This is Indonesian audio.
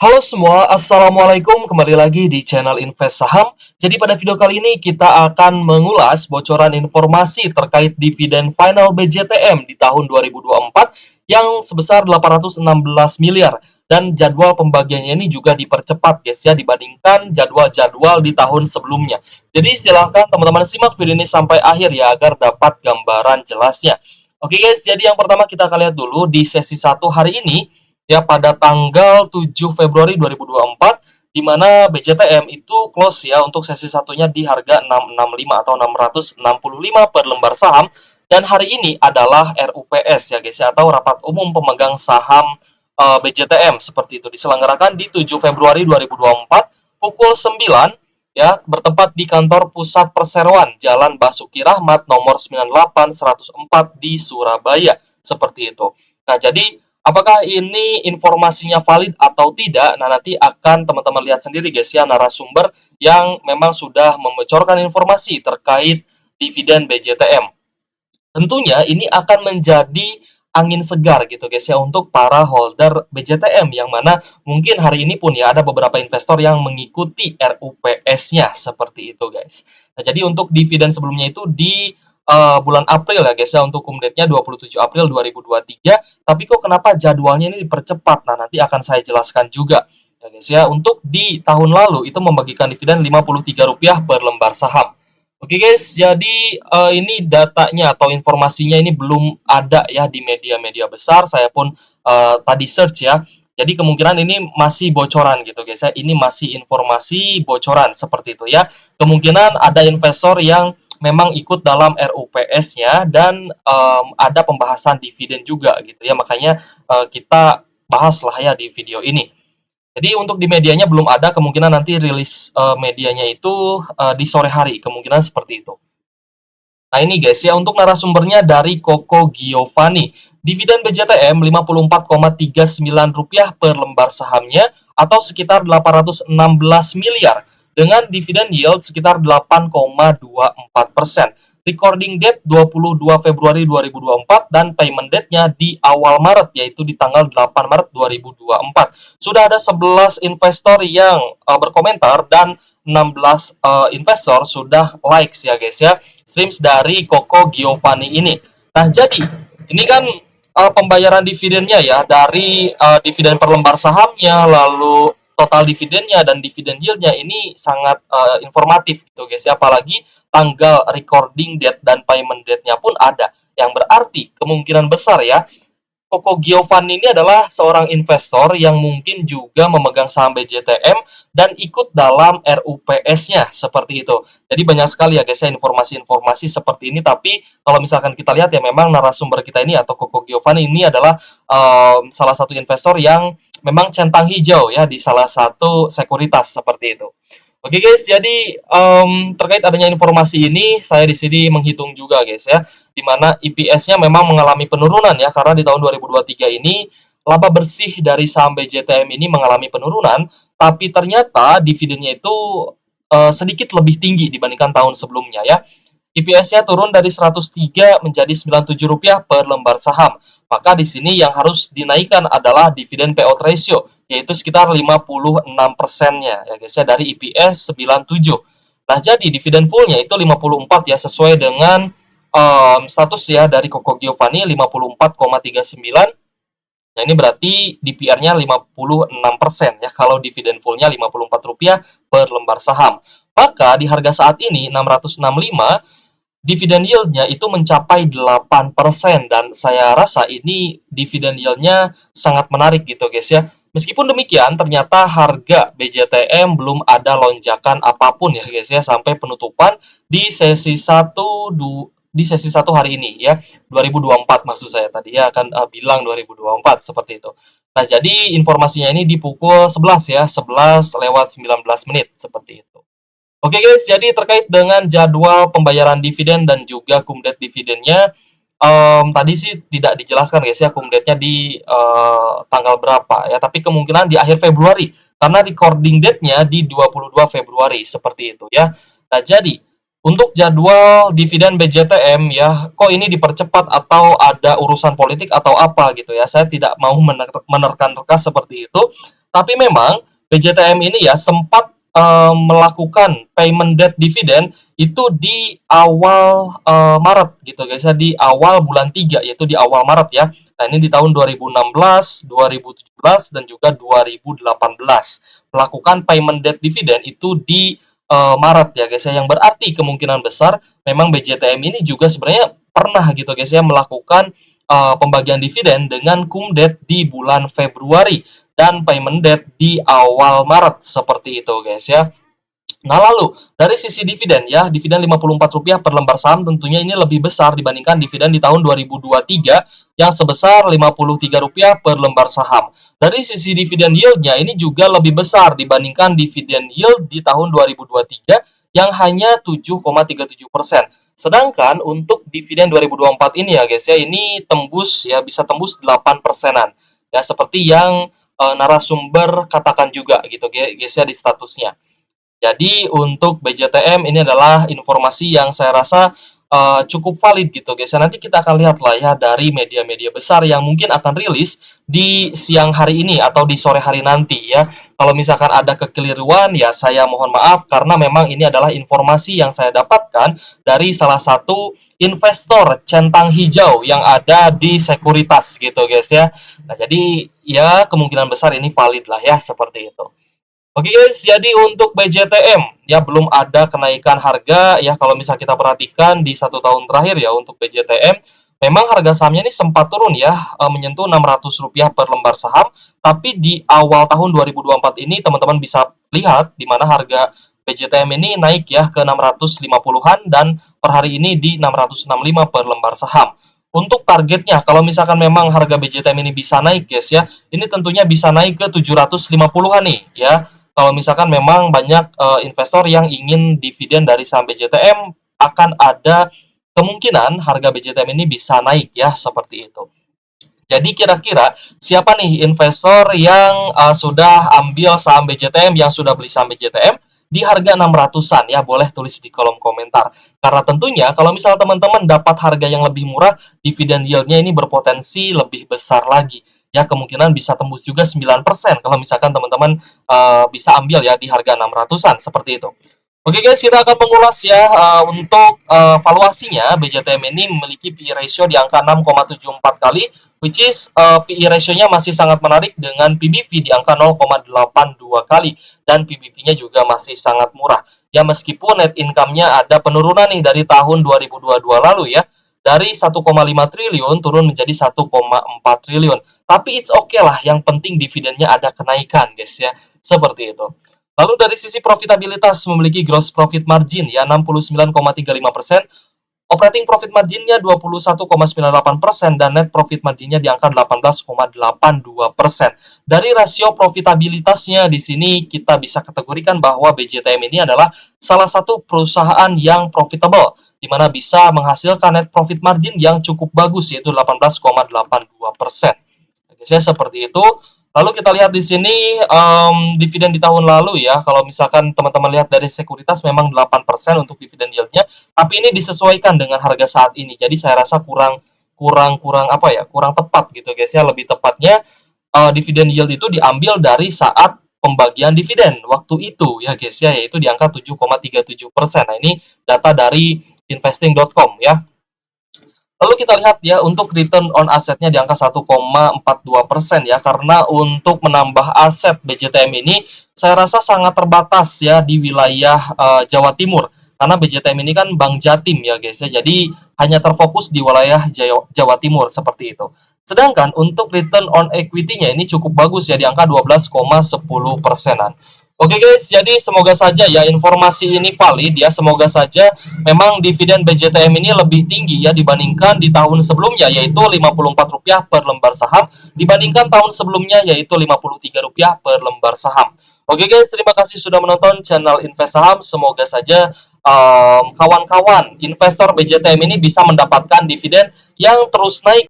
Halo semua, Assalamualaikum. Kembali lagi di channel Invest Saham. Jadi pada video kali ini kita akan mengulas bocoran informasi terkait dividen final BJTM di tahun 2024 yang sebesar 816 miliar. Dan jadwal pembagiannya ini juga dipercepat guys ya dibandingkan jadwal-jadwal di tahun sebelumnya. Jadi silahkan teman-teman simak video ini sampai akhir ya agar dapat gambaran jelasnya. Oke guys, jadi yang pertama kita akan lihat dulu di sesi 1 hari ini ya pada tanggal 7 Februari 2024 di mana BJTM itu close ya untuk sesi satunya di harga 665 atau 665 per lembar saham, dan hari ini adalah RUPS ya guys ya, atau rapat umum pemegang saham BJTM seperti itu diselenggarakan di 7 Februari 2024 pukul 9 ya, bertempat di kantor Pusat Perseroan Jalan Basuki Rahmat nomor 98104 di Surabaya seperti itu. Nah, jadi apakah ini informasinya valid atau tidak? Nah, nanti akan teman-teman lihat sendiri guys ya, narasumber yang memang sudah membocorkan informasi terkait dividen BJTM. Tentunya ini akan menjadi angin segar gitu guys ya untuk para holder BJTM, yang mana mungkin hari ini pun ya ada beberapa investor yang mengikuti RUPS-nya seperti itu guys. Nah, jadi untuk dividen sebelumnya itu di bulan April ya guys ya, untuk kumdate-nya 27 April 2023. Tapi kok kenapa jadwalnya ini dipercepat? Nah, nanti akan saya jelaskan juga ya guys ya. Untuk di tahun lalu itu membagikan dividen Rp53 per lembar saham. Oke guys, jadi ini datanya atau informasinya ini belum ada ya di media-media besar. Saya pun tadi search ya. Jadi kemungkinan ini masih bocoran gitu guys ya. Ini masih informasi bocoran seperti itu ya. Kemungkinan ada investor yang memang ikut dalam RUPS-nya dan ada pembahasan dividen juga gitu ya. Makanya kita bahas lah ya di video ini. Jadi untuk di medianya belum ada, kemungkinan nanti rilis medianya itu di sore hari, kemungkinan seperti itu. Nah ini guys ya, untuk narasumbernya dari Koko Giovanni. Dividen BJTM Rp54,39 per lembar sahamnya atau sekitar 816 miliar dengan dividen yield sekitar 8,24%. Recording date 22 Februari 2024 dan payment date-nya di awal Maret, yaitu di tanggal 8 Maret 2024. Sudah ada 11 investor yang berkomentar dan 16 investor sudah likes ya guys ya, streams dari Koko Giovanni ini. Nah, jadi ini kan pembayaran dividennya ya, dari dividen per lembar sahamnya, lalu total dividennya dan dividen yieldnya ini sangat informatif gitu guys ya, apalagi tanggal recording date dan payment date-nya pun ada, yang berarti kemungkinan besar ya Koko Giovanni ini adalah seorang investor yang mungkin juga memegang saham BJTM dan ikut dalam RUPS-nya seperti itu. Jadi banyak sekali ya guys ya informasi-informasi seperti ini. Tapi kalau misalkan kita lihat ya, memang narasumber kita ini atau Koko Giovanni ini adalah salah satu investor yang memang centang hijau ya di salah satu sekuritas seperti itu. Oke guys, jadi terkait adanya informasi ini, saya di sini menghitung juga guys ya, di mana EPS-nya memang mengalami penurunan ya, karena di tahun 2023 ini laba bersih dari saham BJTM ini mengalami penurunan, tapi ternyata dividennya itu sedikit lebih tinggi dibandingkan tahun sebelumnya ya. EPS-nya turun dari 103 menjadi Rp97 per lembar saham. Maka di sini yang harus dinaikkan adalah dividen payout ratio, yaitu sekitar 56%-nya ya guys ya, dari EPS 97. Nah, jadi dividen full-nya itu 54 ya, sesuai dengan status ya dari Koko Giovanni 54,39. Nah, ini berarti DPR-nya 56% ya, kalau dividen full-nya Rp54 per lembar saham. Maka di harga saat ini 665, dividen yield-nya itu mencapai 8%, dan saya rasa ini dividen yield-nya sangat menarik gitu guys ya. Meskipun demikian, ternyata harga BJTM belum ada lonjakan apapun ya guys ya sampai penutupan di sesi 1 hari ini ya. 2024 maksud saya tadi ya, akan bilang 2024 seperti itu. Nah, jadi informasinya ini di pukul 11 ya, 11 lewat 19 menit seperti itu. Oke guys, jadi terkait dengan jadwal pembayaran dividen dan juga kumdate dividennya, tadi sih tidak dijelaskan guys ya kumdate-nya di tanggal berapa ya, tapi kemungkinan di akhir Februari karena recording date-nya di 22 Februari seperti itu ya. Nah, jadi untuk jadwal dividen BJTM ya, kok ini dipercepat atau ada urusan politik atau apa gitu ya, saya tidak mau menerka-nerka seperti itu. Tapi memang BJTM ini ya sempat melakukan payment date dividen itu di awal Maret gitu guys ya, di awal bulan 3 yaitu di awal Maret ya. Nah, ini di tahun 2016, 2017 dan juga 2018 melakukan payment date dividen itu di Maret ya guys ya, yang berarti kemungkinan besar memang BJTM ini juga sebenarnya pernah gitu guys ya melakukan pembagian dividen dengan cum date di bulan Februari dan payment date di awal Maret seperti itu guys ya. Nah, lalu dari sisi dividen ya, dividen Rp54 per lembar saham tentunya ini lebih besar dibandingkan dividen di tahun 2023 yang sebesar Rp53 per lembar saham. Dari sisi dividen yieldnya ini juga lebih besar dibandingkan dividen yield di tahun 2023 yang hanya 7,37%. Sedangkan untuk dividen 2024 ini ya guys ya, ini tembus ya, bisa tembus 8 persenan. Ya, seperti yang narasumber katakan juga gitu guys ya di statusnya. Jadi untuk BJTM ini adalah informasi yang saya rasa cukup valid gitu guys. Nanti kita akan lihat lah ya dari media-media besar yang mungkin akan rilis di siang hari ini atau di sore hari nanti ya. Kalau misalkan ada kekeliruan ya saya mohon maaf karena memang ini adalah informasi yang saya dapatkan dari salah satu investor centang hijau yang ada di sekuritas gitu guys ya. Nah, jadi ya kemungkinan besar ini valid lah ya seperti itu. Oke guys, jadi untuk BJTM ya belum ada kenaikan harga ya kalau misal kita perhatikan di 1 tahun terakhir ya untuk BJTM memang harga sahamnya ini sempat turun ya menyentuh Rp600 per lembar saham, tapi di awal tahun 2024 ini teman-teman bisa lihat di mana harga BJTM ini naik ya ke 650-an dan per hari ini di 665 per lembar saham. Untuk targetnya, kalau misalkan memang harga BJTM ini bisa naik guys ya, ini tentunya bisa naik ke 750-an nih ya. Kalau misalkan memang banyak investor yang ingin dividen dari saham BJTM, akan ada kemungkinan harga BJTM ini bisa naik ya, seperti itu. Jadi kira-kira siapa nih investor yang sudah ambil saham BJTM, yang sudah beli saham BJTM di harga 600-an ya, boleh tulis di kolom komentar. Karena tentunya kalau misal teman-teman dapat harga yang lebih murah, dividen yield-nya ini berpotensi lebih besar lagi. Ya, kemungkinan bisa tembus juga 9% kalau misalkan teman-teman bisa ambil ya di harga 600-an seperti itu. Oke guys, kita akan mengulas ya untuk valuasinya. BJTM ini memiliki PE ratio di angka 6,74 kali, which is PE ratio-nya masih sangat menarik dengan PBV di angka 0,82 kali dan PBV-nya juga masih sangat murah. Ya, meskipun net income-nya ada penurunan nih dari tahun 2022 lalu ya, dari 1,5 triliun turun menjadi 1,4 triliun. Tapi it's okay lah, yang penting dividennya ada kenaikan guys ya, seperti itu. Lalu dari sisi profitabilitas memiliki gross profit margin ya 69,35%, operating profit marginnya 21,98% dan net profit marginnya di angka 18,82%. Dari rasio profitabilitasnya di sini kita bisa kategorikan bahwa BJTM ini adalah salah satu perusahaan yang profitable di mana bisa menghasilkan net profit margin yang cukup bagus yaitu 18,82%. Biasanya seperti itu. Lalu kita lihat di sini dividen di tahun lalu ya. Kalau misalkan teman-teman lihat dari sekuritas memang 8% untuk dividen yieldnya, tapi ini disesuaikan dengan harga saat ini. Jadi saya rasa kurang apa ya? Kurang tepat gitu guys ya. Lebih tepatnya dividen yield itu diambil dari saat pembagian dividen waktu itu ya guys ya, yaitu di angka 7,37%. Nah, ini data dari investing.com ya. Lalu kita lihat ya untuk return on asetnya di angka 1,42% ya, karena untuk menambah aset BJTM ini saya rasa sangat terbatas ya di wilayah Jawa Timur, karena BJTM ini kan Bank Jatim ya guys ya, jadi hanya terfokus di wilayah Jawa Timur seperti itu. Sedangkan untuk return on equity-nya ini cukup bagus ya di angka 12,10%-an. Oke guys, jadi semoga saja ya informasi ini valid ya. Semoga saja memang dividen BJTM ini lebih tinggi ya dibandingkan di tahun sebelumnya, yaitu Rp54 per lembar saham, dibandingkan tahun sebelumnya yaitu Rp53 per lembar saham. Oke guys, terima kasih sudah menonton channel Invest Saham. Semoga saja kawan-kawan investor BJTM ini bisa mendapatkan dividen yang terus naik